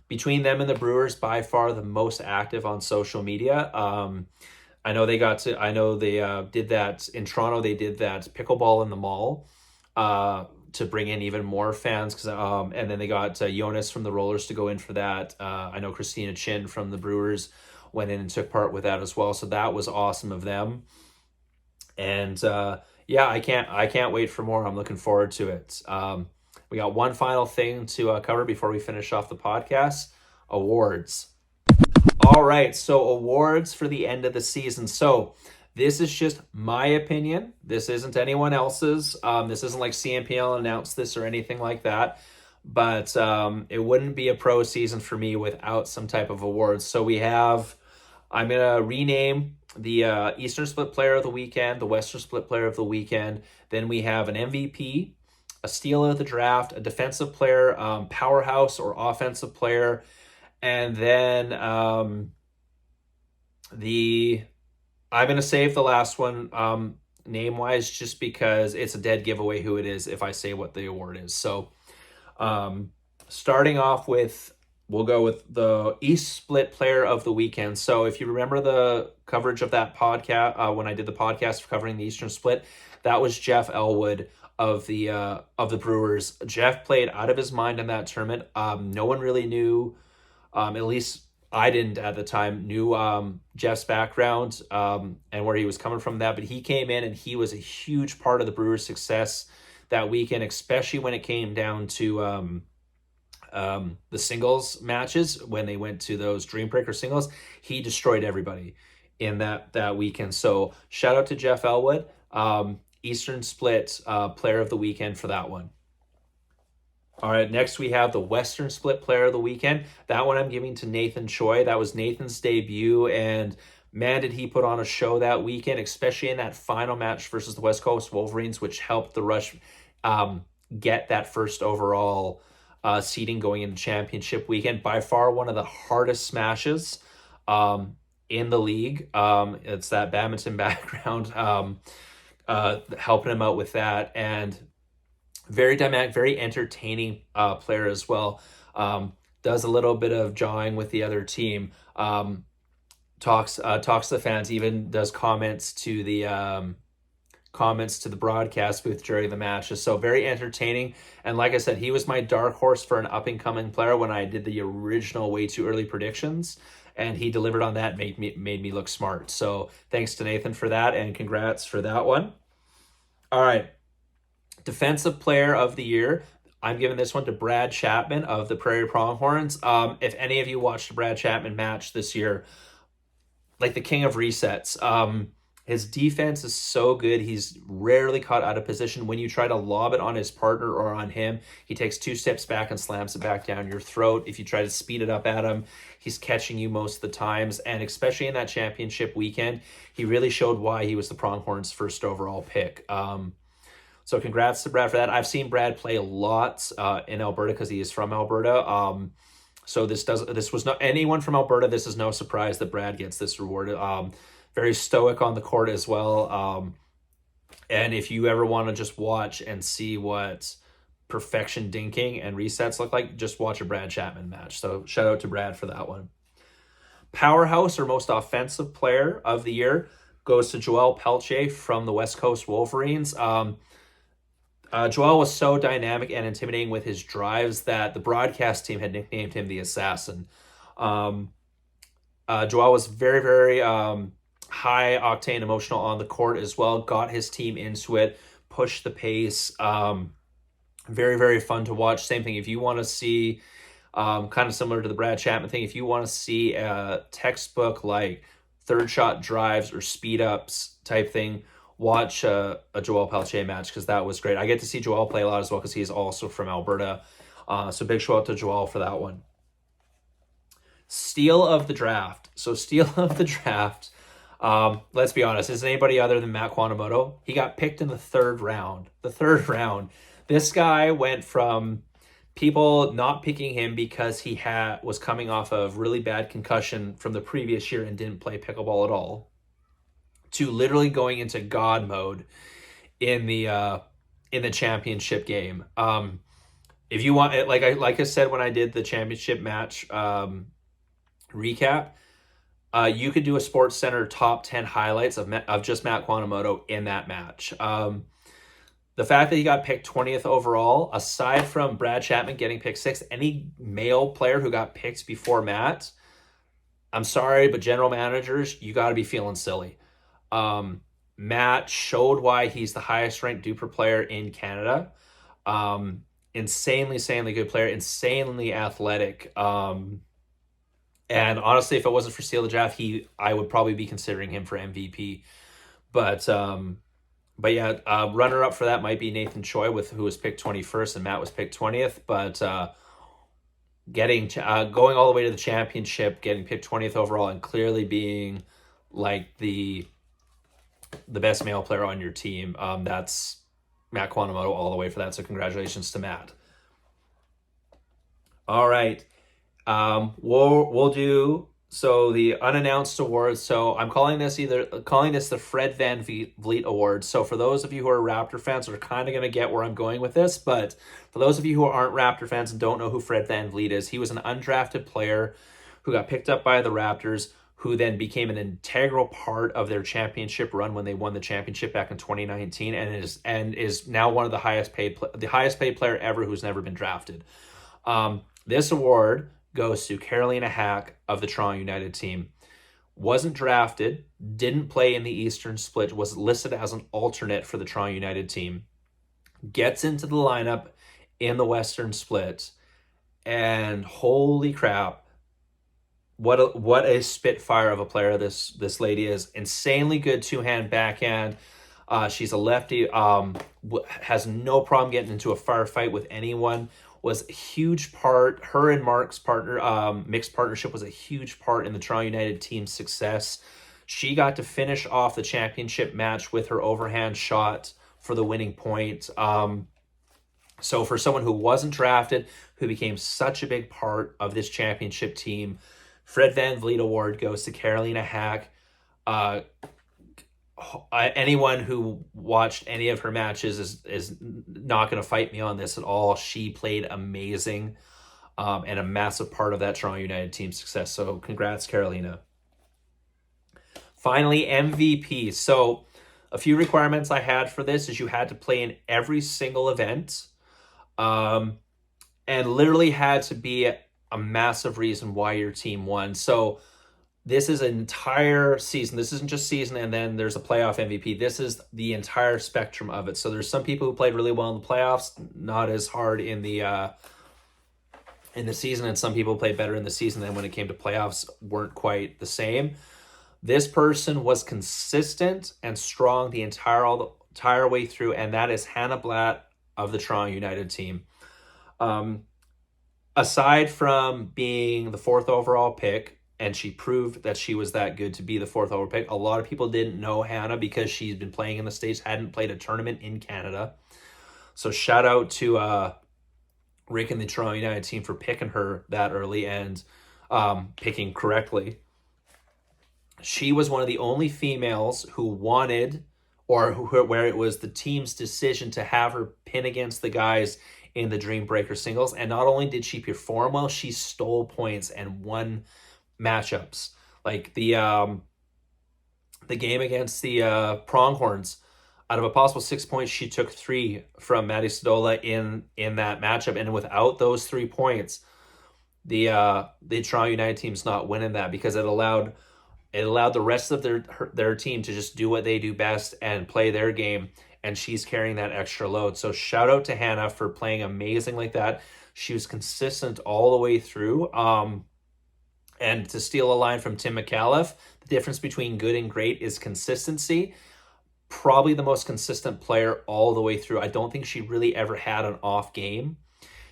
Speaker 1: Between them and the Brewers, by far the most active on social media. I know they did that in Toronto. They did that pickleball in the mall to bring in even more fans. And then they got Jonas from the Rollers to go in for that. I know Christina Chin from the Brewers went in and took part with that as well. So that was awesome of them. And yeah, I can't wait for more. I'm looking forward to it. We got one final thing to cover before we finish off the podcast. Awards. All right, so awards for the end of the season. So This is just my opinion. This isn't anyone else's. This isn't like CNPL announced this or anything like that. But it wouldn't be a pro season for me without some type of awards. So I'm going to rename the Eastern Split Player of the Weekend, the Western Split Player of the Weekend. Then we have an MVP, a Steal of the Draft, a Defensive Player, Powerhouse or Offensive Player, and then I'm going to save the last one name wise just because it's a dead giveaway who it is if I say what the award is. So starting off with, we'll go with the East Split Player of the Weekend. So if you remember the coverage of that podcast, when I did the podcast covering the Eastern Split, that was Jeff Elwood of the Brewers. Jeff played out of his mind in that tournament. No one really knew, at least I didn't at the time, knew Jeff's background and where he was coming from that, but he came in and he was a huge part of the Brewers' success that weekend, especially when it came down to the singles matches. When they went to those Dreambreaker singles, he destroyed everybody in that weekend. So shout out to Jeff Elwood, Eastern Split Player of the Weekend for that one. All right, next we have the Western Split Player of the Weekend. That one I'm giving to Nathan Choi. That was Nathan's debut, and man, did he put on a show that weekend, especially in that final match versus the West Coast Wolverines, which helped the Rush get that first overall seeding going into championship weekend. By far one of the hardest smashes in the league. It's that badminton background helping him out with that, and very dynamic, very entertaining player as well. Does a little bit of jawing with the other team. Talks to the fans. Even does comments to the broadcast booth during the matches. So very entertaining. And like I said, he was my dark horse for an up and coming player when I did the original way too early predictions. And he delivered on that, made me look smart. So thanks to Nathan for that, and congrats for that one. All right. Defensive Player of the Year. I'm giving this one to Brad Chapman of the Prairie Pronghorns. If any of you watched the Brad Chapman match this year, like the king of resets, his defense is so good. He's rarely caught out of position. When you try to lob it on his partner or on him, he takes 2 steps back and slams it back down your throat. If you try to speed it up at him, he's catching you most of the times. And especially in that championship weekend, he really showed why he was the Pronghorns' first overall pick. So congrats to Brad for that. I've seen Brad play a lot in Alberta because he is from Alberta. So this was not anyone from Alberta. This is no surprise that Brad gets this reward. Very stoic on the court as well. And if you ever want to just watch and see what perfection dinking and resets look like, just watch a Brad Chapman match. So shout out to Brad for that one. Powerhouse or most offensive player of the year goes to Joel Pelche from the West Coast Wolverines. Joel was so dynamic and intimidating with his drives that the broadcast team had nicknamed him the Assassin. Joel was very, very high octane emotional on the court as well, got his team into it, pushed the pace. Very, very fun to watch. Same thing, if you want to see, kind of similar to the Brad Chapman thing, if you want to see a textbook like third shot drives or speed ups type thing, watch a Joel Pelche match, because that was great. I get to see Joel play a lot as well because he's also from Alberta. So big shout out to Joel for that one. Steal of the Draft. So Steal of the Draft, let's be honest, is anybody other than Matt Quanimoto. He got picked in the third round. This guy went from people not picking him because he was coming off of really bad concussion from the previous year and didn't play pickleball at all, to literally going into God mode in the championship game. If you want, like I said when I did the championship match recap, you could do a Sports Center top 10 highlights of just Matt Quanimoto in that match. The fact that he got picked 20th overall, aside from Brad Chapman getting picked 6th, any male player who got picked before Matt, I'm sorry, but general managers, you got to be feeling silly. Matt showed why he's the highest ranked duper player in Canada. Insanely good player, insanely athletic. And honestly, if it wasn't for Steal the Draft, I would probably be considering him for MVP. But yeah, runner up for that might be Nathan Choi, who was picked 21st and Matt was picked 20th. But going all the way to the championship, getting picked 20th overall, and clearly being like the best male player on your team, that's Matt Quanimoto all the way for that. So congratulations to Matt. All right, we'll do the unannounced awards. So I'm calling this the Fred Van Vliet Award. So for those of you who are Raptor fans, are kind of going to get where I'm going with this. But for those of you who aren't Raptor fans and don't know who Fred Van Vliet is, he was an undrafted player who got picked up by the Raptors, who then became an integral part of their championship run when they won the championship back in 2019, and is now one of the highest paid player ever who's never been drafted. This award goes to Carolina Hack of the Toronto United team. Wasn't drafted, didn't play in the Eastern split, was listed as an alternate for the Toronto United team. Gets into the lineup in the Western split, and holy crap, what a spitfire of a player this lady is. Insanely good two-hand backhand. She's a lefty, has no problem getting into a firefight with anyone. Was a huge part. Her and Mark's mixed partnership was a huge part in the Toronto United team's success. She got to finish off the championship match with her overhand shot for the winning point. So for someone who wasn't drafted, who became such a big part of this championship team, Fred Van Vliet Award goes to Carolina Hack. Anyone who watched any of her matches is not going to fight me on this at all. She played amazing, and a massive part of that Toronto United team's success. So congrats, Carolina. Finally, MVP. So a few requirements I had for this is you had to play in every single event, and literally had to be a massive reason why your team won. So this is an entire season. This isn't just season and then there's a playoff MVP. This is the entire spectrum of it. So there's some people who played really well in the playoffs, not as hard in the season, and some people played better in the season than when it came to playoffs weren't quite the same. This person was consistent and strong the entire way through, and that is Hannah Blatt of the Toronto United team. Aside from being the 4th overall pick, and she proved that she was that good to be the 4th overall pick. A lot of people didn't know Hannah because she's been playing in the States, hadn't played a tournament in Canada. So shout out to Rick and the Toronto United team for picking her that early and picking correctly. She was one of the only females who wanted, where it was the team's decision to have her pin against the guys in the Dream Breaker singles. And not only did she perform well, she stole points and won matchups. Like the game against the Pronghorns, out of a possible 6 points, she took 3 from Maddie Sadola in that matchup, and without those 3 points, the Toronto United team's not winning that, because it allowed the rest of their team to just do what they do best and play their game, and she's carrying that extra load. So shout out to Hannah for playing amazing like that. She was consistent all the way through. And to steal a line from Tim McAuliffe, the difference between good and great is consistency. Probably the most consistent player all the way through. I don't think she really ever had an off game.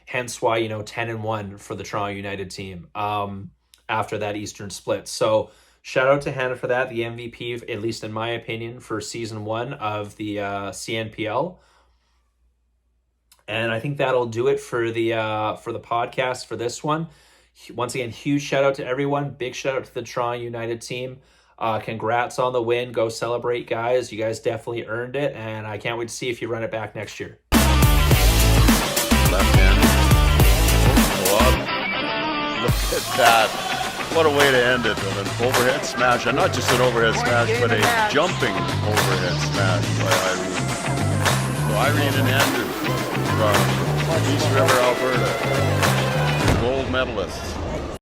Speaker 1: Hence why, 10-1 for the Toronto United team after that Eastern split. So shout out to Hannah for that, the MVP, at least in my opinion, for season 1 of the CNPL. And I think that'll do it for the podcast for this one. Once again, huge shout out to everyone. Big shout out to the Toronto United team. Congrats on the win. Go celebrate, guys. You guys definitely earned it, and I can't wait to see if you run it back next year.
Speaker 3: Left hand. Oh, look at that. What a way to end it. An overhead smash. And not just an overhead smash, but a jumping overhead smash by Irene. So Irene and Andrew from East River, Alberta. Gold medalists.